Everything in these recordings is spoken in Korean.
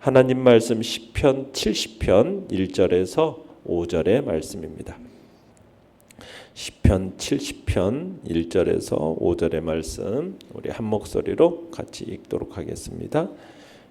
하나님 말씀 시편 70편 1절에서 5절의 말씀입니다. 시편 70편 1절에서 5절의 말씀 우리 한 목소리로 같이 읽도록 하겠습니다.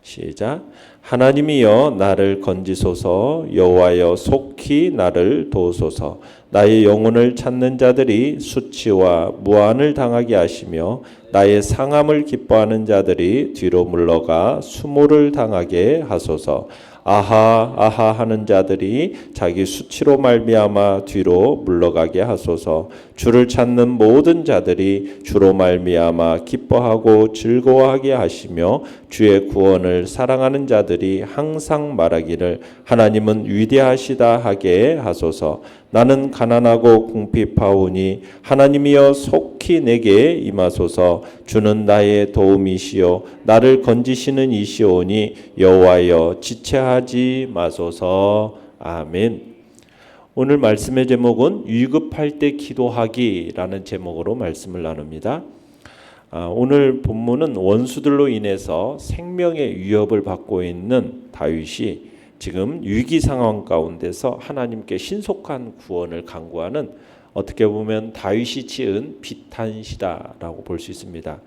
시작. 하나님이여 나를 건지소서. 여호와여 속히 나를 도우소서. 나의 영혼을 찾는 자들이 수치와 무한을 당하게 하시며 나의 상함을 기뻐하는 자들이 뒤로 물러가 수모를 당하게 하소서. 아하 아하 하는 자들이 자기 수치로 말미암아 뒤로 물러가게 하소서. 주를 찾는 모든 자들이 주로 말미암아 기뻐하고 즐거워하게 하시며 주의 구원을 사랑하는 자들이 항상 말하기를 하나님은 위대하시다 하게 하소서. 나는 가난하고 궁핍하오니 하나님이여 속히 내게 임하소서. 주는 나의 도움이시요 나를 건지시는 이시오니 여호와여 지체하지 마소서. 아멘. 오늘 말씀의 제목은 위급할 때 기도하기라는 제목으로 말씀을 나눕니다. 오늘 본문은 원수들로 인해서 생명의 위협을 받고 있는 다윗이 지금 위기 상황 가운데서 하나님께 신속한 구원을 간구하는, 어떻게 보면 다윗이 지은 비탄시다라고 볼 수 있습니다.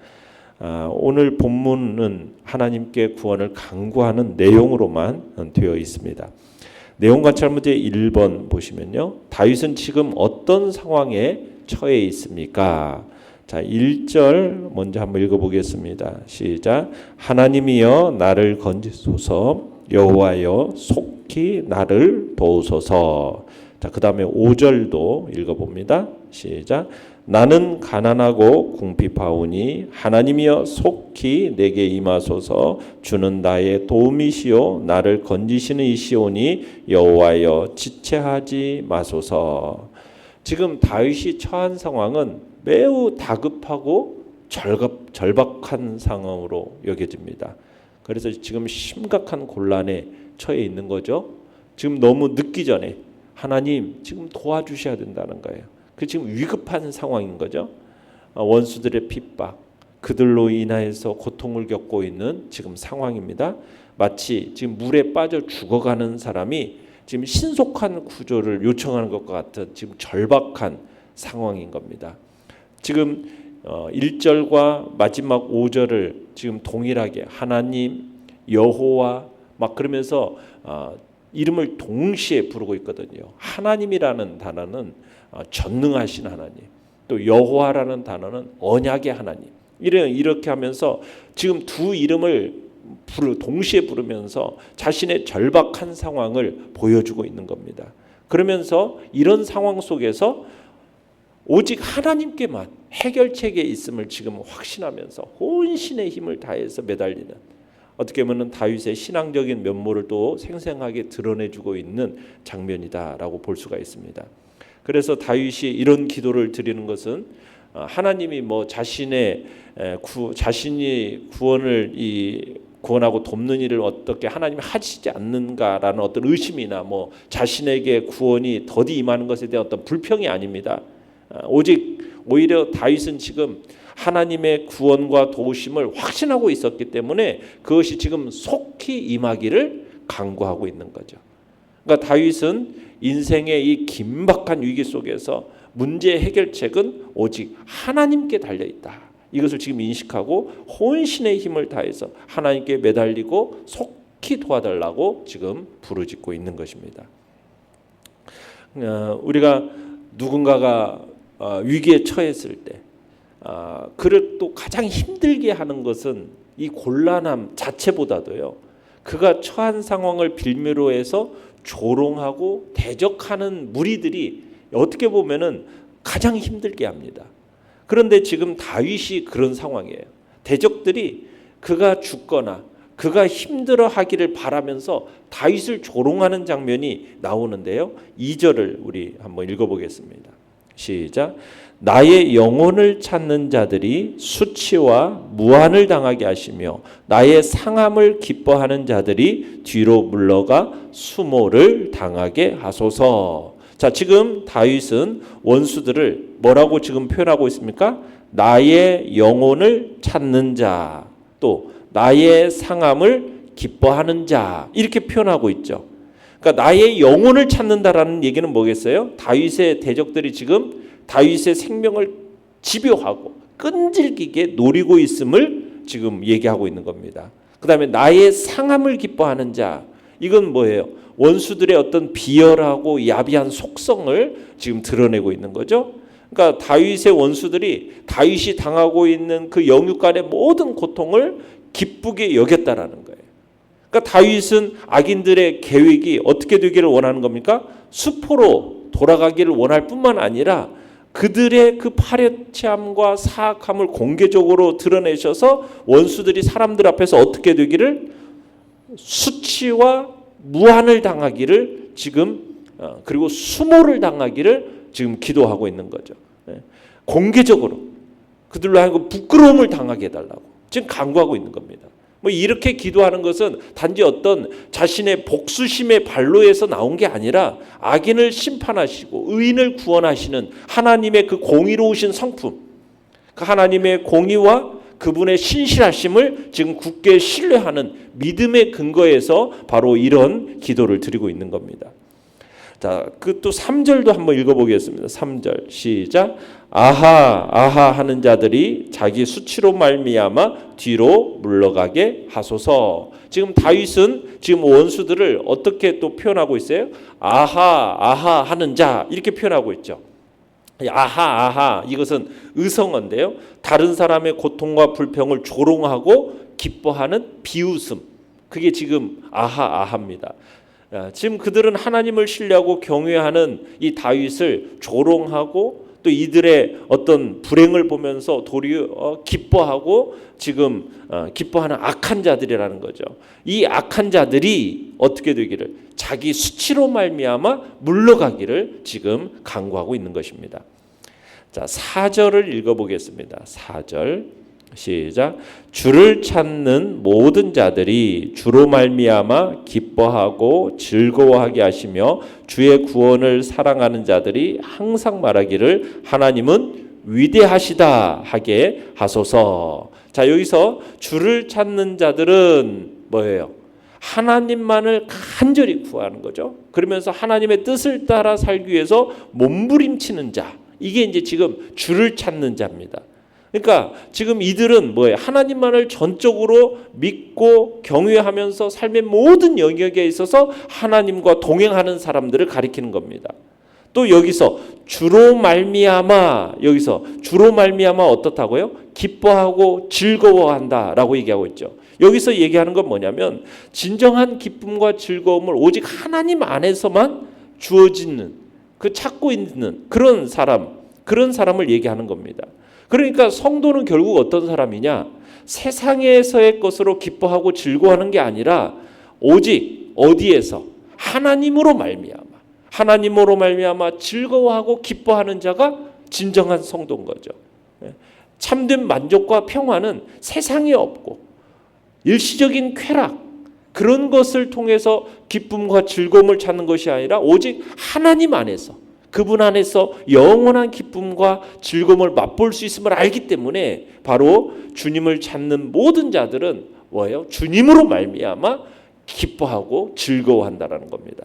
오늘 본문은 하나님께 구원을 간구하는 내용으로만 되어 있습니다. 내용 관찰 문제 1번 보시면요, 다윗은 지금 어떤 상황에 처해 있습니까? 자, 1절 먼저 한번 읽어보겠습니다. 시작. 하나님이여 나를 건지소서. 여호와여 속히 나를 도우소서. 자, 그 다음에 5절도 읽어봅니다. 시작. 나는 가난하고 궁핍하오니 하나님이여 속히 내게 임하소서. 주는 나의 도움이시요 나를 건지시는 이시오니 여호와여 지체하지 마소서. 지금 다윗이 처한 상황은 매우 다급하고 절박한 상황으로 여겨집니다. 그래서 지금 심각한 곤란에 처해 있는 거죠. 지금 너무 늦기 전에 하나님 지금 도와주셔야 된다는 거예요. 그 지금 위급한 상황인 거죠. 원수들의 핍박, 그들로 인하여서 고통을 겪고 있는 지금 상황입니다. 마치 지금 물에 빠져 죽어가는 사람이 지금 신속한 구조를 요청하는 것과 같은 지금 절박한 상황인 겁니다. 지금 1절과 마지막 5절을 지금 동일하게 하나님, 여호와 막 그러면서 이름을 동시에 부르고 있거든요. 하나님이라는 단어는 전능하신 하나님, 또 여호와라는 단어는 언약의 하나님. 이렇게 하면서 지금 두 이름을 동시에 부르면서 자신의 절박한 상황을 보여주고 있는 겁니다. 그러면서 이런 상황 속에서 오직 하나님께만 해결책에 있음을 지금 확신하면서 혼신의 힘을 다해서 매달리는, 어떻게 보면 다윗의 신앙적인 면모를 또 생생하게 드러내주고 있는 장면이다라고 볼 수가 있습니다. 그래서 다윗이 이런 기도를 드리는 것은 하나님이 자신이 구원을 구원하고 돕는 일을 어떻게 하나님이 하시지 않는가라는 어떤 의심이나 자신에게 구원이 더디 임하는 것에 대한 어떤 불평이 아닙니다. 오히려 다윗은 지금 하나님의 구원과 도우심을 확신하고 있었기 때문에 그것이 지금 속히 임하기를 간구하고 있는 거죠. 그러니까 다윗은 인생의 이 긴박한 위기 속에서 문제의 해결책은 오직 하나님께 달려있다. 이것을 지금 인식하고 혼신의 힘을 다해서 하나님께 매달리고 속히 도와달라고 지금 부르짖고 있는 것입니다. 우리가 누군가가 위기에 처했을 때 그를 또 가장 힘들게 하는 것은 이 곤란함 자체보다도요, 그가 처한 상황을 빌미로 해서 조롱하고 대적하는 무리들이 어떻게 보면은 가장 힘들게 합니다. 그런데 지금 다윗이 그런 상황이에요. 대적들이 그가 죽거나 그가 힘들어하기를 바라면서 다윗을 조롱하는 장면이 나오는데요. 2절을 우리 한번 읽어보겠습니다. 시작. 나의 영혼을 찾는 자들이 수치와 무한을 당하게 하시며 나의 상함을 기뻐하는 자들이 뒤로 물러가 수모를 당하게 하소서. 자, 지금 다윗은 원수들을 뭐라고 지금 표현하고 있습니까? 나의 영혼을 찾는 자, 또 나의 상함을 기뻐하는 자 이렇게 표현하고 있죠. 그러니까 나의 영혼을 찾는다라는 얘기는 뭐겠어요? 다윗의 대적들이 지금 다윗의 생명을 집요하고 끈질기게 노리고 있음을 지금 얘기하고 있는 겁니다. 그 다음에 나의 상함을 기뻐하는 자, 이건 뭐예요? 원수들의 어떤 비열하고 야비한 속성을 지금 드러내고 있는 거죠. 그러니까 다윗의 원수들이 다윗이 당하고 있는 그 영육간의 모든 고통을 기쁘게 여겼다라는 거예요. 그러니까 다윗은 악인들의 계획이 어떻게 되기를 원하는 겁니까? 수포로 돌아가기를 원할 뿐만 아니라 그들의 그 파렴치함과 사악함을 공개적으로 드러내셔서 원수들이 사람들 앞에서 어떻게 되기를 수치와 무한을 당하기를 지금 그리고 수모를 당하기를 지금 기도하고 있는 거죠. 공개적으로 그들로 하여금 부끄러움을 당하게 해달라고 지금 간구하고 있는 겁니다. 뭐 이렇게 기도하는 것은 단지 어떤 자신의 복수심의 발로에서 나온 게 아니라 악인을 심판하시고 의인을 구원하시는 하나님의 그 공의로우신 성품, 그 하나님의 공의와 그분의 신실하심을 지금 굳게 신뢰하는 믿음의 근거에서 바로 이런 기도를 드리고 있는 겁니다. 자, 그 또 3절도 한번 읽어보겠습니다. 3절 시작. 아하 아하 하는 자들이 자기 수치로 말미암아 뒤로 물러가게 하소서. 지금 다윗은 지금 원수들을 어떻게 또 표현하고 있어요? 아하 아하 하는 자 이렇게 표현하고 있죠. 아하 아하 이것은 의성어인데요. 다른 사람의 고통과 불평을 조롱하고 기뻐하는 비웃음. 그게 지금 아하 아하입니다. 지금 그들은 하나님을 신뢰하고 경외하는 이 다윗을 조롱하고 또 이들의 어떤 불행을 보면서 도리어 기뻐하고 지금 기뻐하는 악한 자들이라는 거죠. 이 악한 자들이 어떻게 되기를 자기 수치로 말미암아 물러가기를 지금 간구하고 있는 것입니다. 자, 4절을 읽어보겠습니다. 4절 시작. 주를 찾는 모든 자들이 주로 말미암아 기뻐하고 즐거워하게 하시며 주의 구원을 사랑하는 자들이 항상 말하기를 하나님은 위대하시다 하게 하소서. 자, 여기서 주를 찾는 자들은 뭐예요? 하나님만을 간절히 구하는 거죠. 그러면서 하나님의 뜻을 따라 살기 위해서 몸부림치는 자, 이게 이제 지금 주를 찾는 자입니다. 그러니까 지금 이들은 뭐예요? 하나님만을 전적으로 믿고 경외하면서 삶의 모든 영역에 있어서 하나님과 동행하는 사람들을 가리키는 겁니다. 또 여기서 주로 말미암아, 여기서 주로 말미암아 어떻다고요? 기뻐하고 즐거워한다라고 얘기하고 있죠. 여기서 얘기하는 건 뭐냐면 진정한 기쁨과 즐거움을 오직 하나님 안에서만 주어지는, 그 찾고 있는 그런 사람을 얘기하는 겁니다. 그러니까 성도는 결국 어떤 사람이냐? 세상에서의 것으로 기뻐하고 즐거워하는 게 아니라 오직 어디에서? 하나님으로 말미암아 즐거워하고 기뻐하는 자가 진정한 성도인 거죠. 참된 만족과 평화는 세상에 없고 일시적인 쾌락 그런 것을 통해서 기쁨과 즐거움을 찾는 것이 아니라 오직 하나님 안에서 그분 안에서 영원한 기쁨과 즐거움을 맛볼 수 있음을 알기 때문에 바로 주님을 찾는 모든 자들은 뭐예요? 주님으로 말미암아 기뻐하고 즐거워한다라는 겁니다.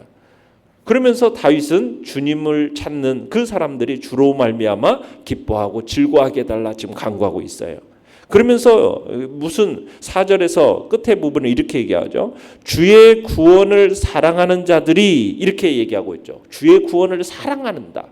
그러면서 다윗은 주님을 찾는 그 사람들이 주로 말미암아 기뻐하고 즐거워하게 해달라 지금 간구하고 있어요. 그러면서 무슨 4절에서 끝에 부분을 이렇게 얘기하죠. 주의 구원을 사랑하는 자들이 이렇게 얘기하고 있죠. 주의 구원을 사랑한다.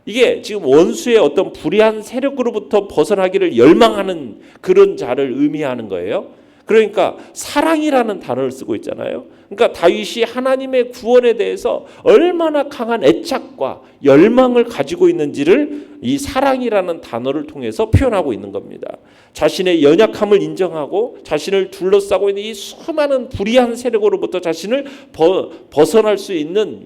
이게 지금 원수의 어떤 불의한 세력으로부터 벗어나기를 열망하는 그런 자를 의미하는 거예요. 그러니까 사랑이라는 단어를 쓰고 있잖아요. 그러니까 다윗이 하나님의 구원에 대해서 얼마나 강한 애착과 열망을 가지고 있는지를 이 사랑이라는 단어를 통해서 표현하고 있는 겁니다. 자신의 연약함을 인정하고 자신을 둘러싸고 있는 이 수많은 불의한 세력으로부터 자신을 벗어날 수 있는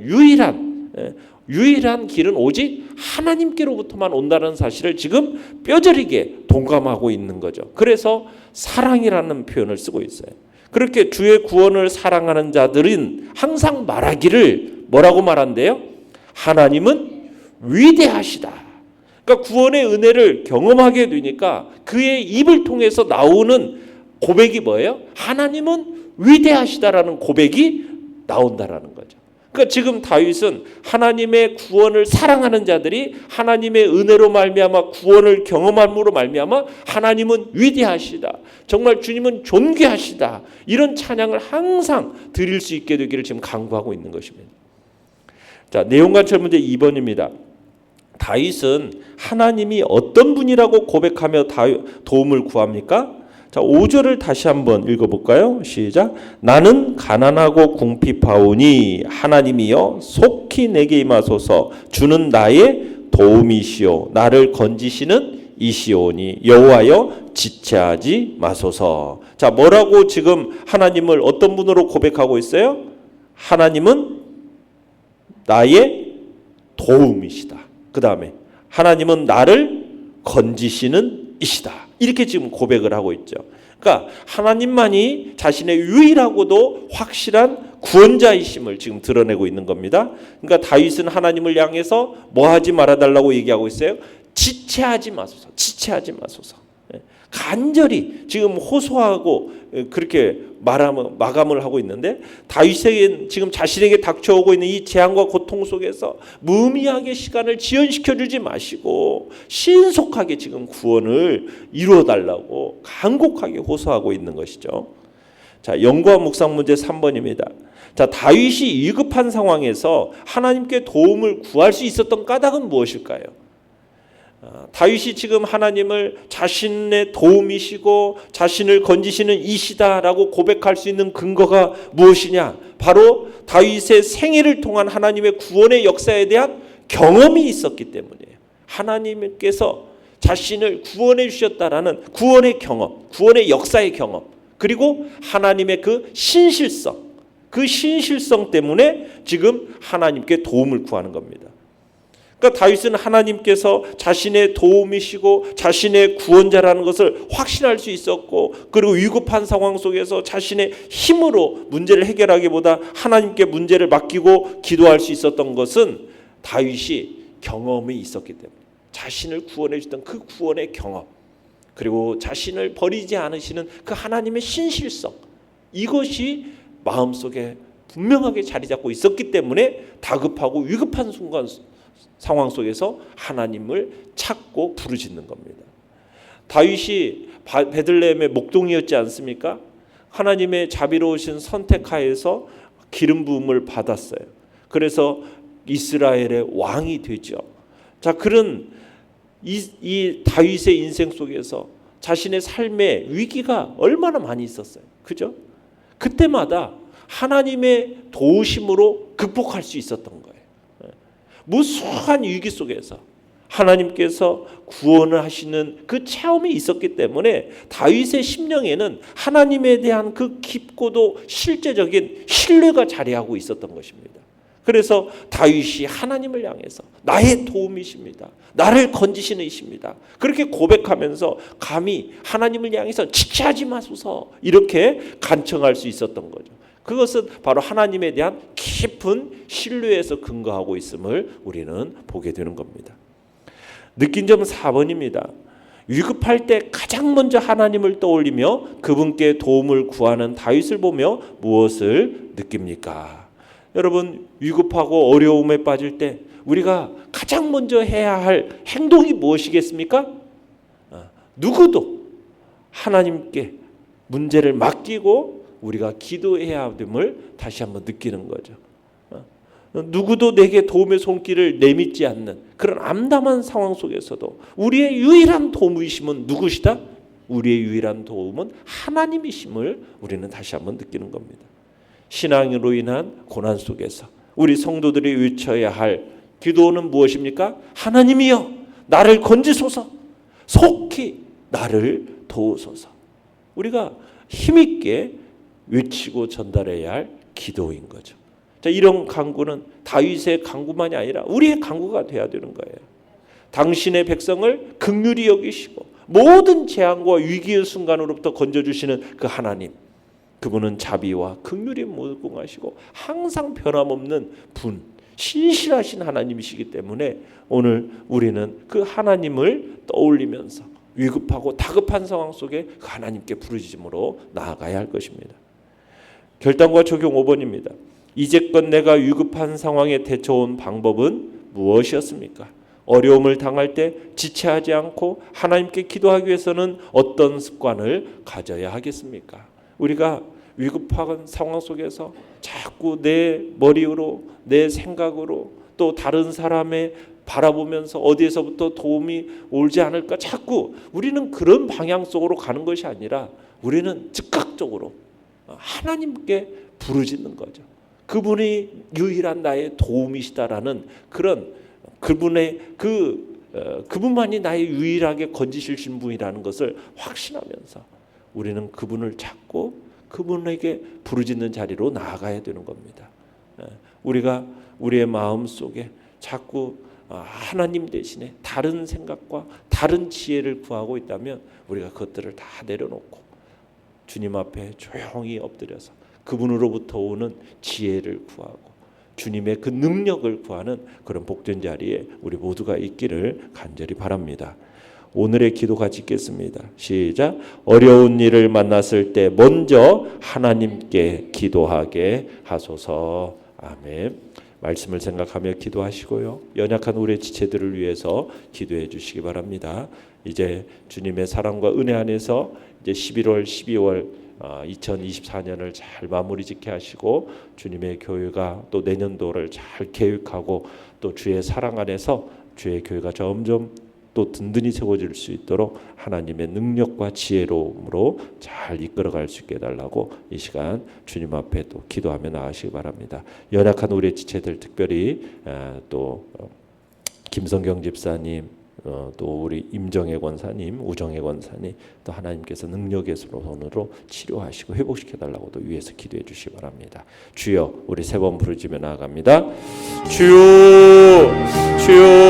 유일한 길은 오직 하나님께로부터만 온다는 사실을 지금 뼈저리게 동감하고 있는 거죠. 그래서 사랑이라는 표현을 쓰고 있어요. 그렇게 주의 구원을 사랑하는 자들은 항상 말하기를 뭐라고 말한대요? 하나님은 위대하시다. 그러니까 구원의 은혜를 경험하게 되니까 그의 입을 통해서 나오는 고백이 뭐예요? 하나님은 위대하시다라는 고백이 나온다라는 거죠. 그러니까 지금 다윗은 하나님의 구원을 사랑하는 자들이 하나님의 은혜로 말미암아 구원을 경험함으로 말미암아 하나님은 위대하시다, 정말 주님은 존귀하시다, 이런 찬양을 항상 드릴 수 있게 되기를 지금 강구하고 있는 것입니다. 자, 내용 관찰 문제 2번입니다. 다윗은 하나님이 어떤 분이라고 고백하며 도움을 구합니까? 자, 5절을 다시 한번 읽어볼까요? 시작. 나는 가난하고 궁핍하오니 하나님이여 속히 내게 임하소서. 주는 나의 도움이시오. 나를 건지시는 이시오니 여호와여 지체하지 마소서. 자, 뭐라고 지금 하나님을 어떤 분으로 고백하고 있어요? 하나님은 나의 도움이시다. 그 다음에 하나님은 나를 건지시는 이시다. 이렇게 지금 고백을 하고 있죠. 그러니까 하나님만이 자신의 유일하고도 확실한 구원자이심을 지금 드러내고 있는 겁니다. 그러니까 다윗은 하나님을 향해서 뭐 하지 말아달라고 얘기하고 있어요? 지체하지 마소서. 지체하지 마소서. 간절히 지금 호소하고 그렇게 마감을 하고 있는데, 다윗에게 지금 자신에게 닥쳐오고 있는 이 재앙과 고통 속에서 무의미하게 시간을 지연시켜 주지 마시고 신속하게 지금 구원을 이루어 달라고 간곡하게 호소하고 있는 것이죠. 자, 연구와 묵상 문제 3번입니다. 자, 다윗이 위급한 상황에서 하나님께 도움을 구할 수 있었던 까닭은 무엇일까요? 다윗이 지금 하나님을 자신의 도움이시고 자신을 건지시는 이시다라고 고백할 수 있는 근거가 무엇이냐? 바로 다윗의 생애를 통한 하나님의 구원의 역사에 대한 경험이 있었기 때문이에요. 하나님께서 자신을 구원해 주셨다라는 구원의 경험, 구원의 역사의 경험, 그리고 하나님의 그 신실성, 그 신실성 때문에 지금 하나님께 도움을 구하는 겁니다. 그러니까 다윗은 하나님께서 자신의 도움이시고 자신의 구원자라는 것을 확신할 수 있었고, 그리고 위급한 상황 속에서 자신의 힘으로 문제를 해결하기보다 하나님께 문제를 맡기고 기도할 수 있었던 것은 다윗이 경험이 있었기 때문에, 자신을 구원해 주던 그 구원의 경험, 그리고 자신을 버리지 않으시는 그 하나님의 신실성, 이것이 마음속에 분명하게 자리 잡고 있었기 때문에 다급하고 위급한 상황 속에서 하나님을 찾고 부르짖는 겁니다. 다윗이 베들레헴의 목동이었지 않습니까? 하나님의 자비로우신 선택하에서 기름 부음을 받았어요. 그래서 이스라엘의 왕이 되죠. 자, 그런 이 다윗의 인생 속에서 자신의 삶의 위기가 얼마나 많이 있었어요. 그죠? 그때마다 하나님의 도우심으로 극복할 수 있었던 거예요. 무수한 위기 속에서 하나님께서 구원을 하시는 그 체험이 있었기 때문에 다윗의 심령에는 하나님에 대한 그 깊고도 실제적인 신뢰가 자리하고 있었던 것입니다. 그래서 다윗이 하나님을 향해서 나의 도움이십니다, 나를 건지시는 이십니다, 그렇게 고백하면서 감히 하나님을 향해서 지체하지 마소서 이렇게 간청할 수 있었던 거죠. 그것은 바로 하나님에 대한 깊은 신뢰에서 근거하고 있음을 우리는 보게 되는 겁니다. 느낀 점은 4번입니다. 위급할 때 가장 먼저 하나님을 떠올리며 그분께 도움을 구하는 다윗을 보며 무엇을 느낍니까? 여러분, 위급하고 어려움에 빠질 때 우리가 가장 먼저 해야 할 행동이 무엇이겠습니까? 누구도 하나님께 문제를 맡기고 우리가 기도해야 됨을 다시 한번 느끼는 거죠. 누구도 내게 도움의 손길을 내밀지 않는 그런 암담한 상황 속에서도 우리의 유일한 도움이심은 누구시다? 우리의 유일한 도움은 하나님이심을 우리는 다시 한번 느끼는 겁니다. 신앙으로 인한 고난 속에서 우리 성도들이 외쳐야 할 기도는 무엇입니까? 하나님이여 나를 건지소서, 속히 나를 도우소서. 우리가 힘있게 외치고 전달해야 할 기도인 거죠. 자, 이런 간구는 다윗의 간구만이 아니라 우리의 간구가 돼야 되는 거예요. 당신의 백성을 긍휼히 여기시고 모든 재앙과 위기의 순간으로부터 건져주시는 그 하나님, 그분은 자비와 긍휼이 무궁하시고 항상 변함없는 분, 신실하신 하나님이시기 때문에 오늘 우리는 그 하나님을 떠올리면서 위급하고 다급한 상황 속에 그 하나님께 부르짖음으로 나아가야 할 것입니다. 결단과 적용 5번입니다. 이제껏 내가 위급한 상황에 대처한 방법은 무엇이었습니까? 어려움을 당할 때 지체하지 않고 하나님께 기도하기 위해서는 어떤 습관을 가져야 하겠습니까? 우리가 위급한 상황 속에서 자꾸 내 머리로, 내 생각으로, 또 다른 사람의 바라보면서 어디에서부터 도움이 오지 않을까, 자꾸 우리는 그런 방향 속으로 가는 것이 아니라 우리는 즉각적으로 하나님께 부르짖는 거죠. 그분이 유일한 나의 도움이시다라는 그런 그분의 그분만이 나의 유일하게 건지실 분이라는 것을 확신하면서 우리는 그분을 찾고 그분에게 부르짖는 자리로 나아가야 되는 겁니다. 우리가 우리의 마음 속에 자꾸 하나님 대신에 다른 생각과 다른 지혜를 구하고 있다면 우리가 그것들을 다 내려놓고 주님 앞에 조용히 엎드려서 그분으로부터 오는 지혜를 구하고 주님의 그 능력을 구하는 그런 복된 자리에 우리 모두가 있기를 간절히 바랍니다. 오늘의 기도 같이 읽겠습니다. 시작. 어려운 일을 만났을 때 먼저 하나님께 기도하게 하소서. 아멘. 말씀을 생각하며 기도하시고요. 연약한 우리의 지체들을 위해서 기도해 주시기 바랍니다. 이제 주님의 사랑과 은혜 안에서 이제 11월, 12월 2024년을 잘 마무리 짓게 하시고 주님의 교회가 또 내년도를 잘 계획하고 또 주의 사랑 안에서 주의 교회가 점점 또 든든히 세워질 수 있도록 하나님의 능력과 지혜로움으로 잘 이끌어갈 수 있게 해달라고 이 시간 주님 앞에 또 기도하며 나아가시기 바랍니다. 연약한 우리의 지체들, 특별히 또 김성경 집사님, 또 우리 임정혜 권사님, 우정혜 권사님, 또 하나님께서 능력의 손으로 치료하시고 회복시켜달라고 또 위에서 기도해 주시기 바랍니다. 주여, 우리 세 번 부르짖으며 나아갑니다. 주여, 주여.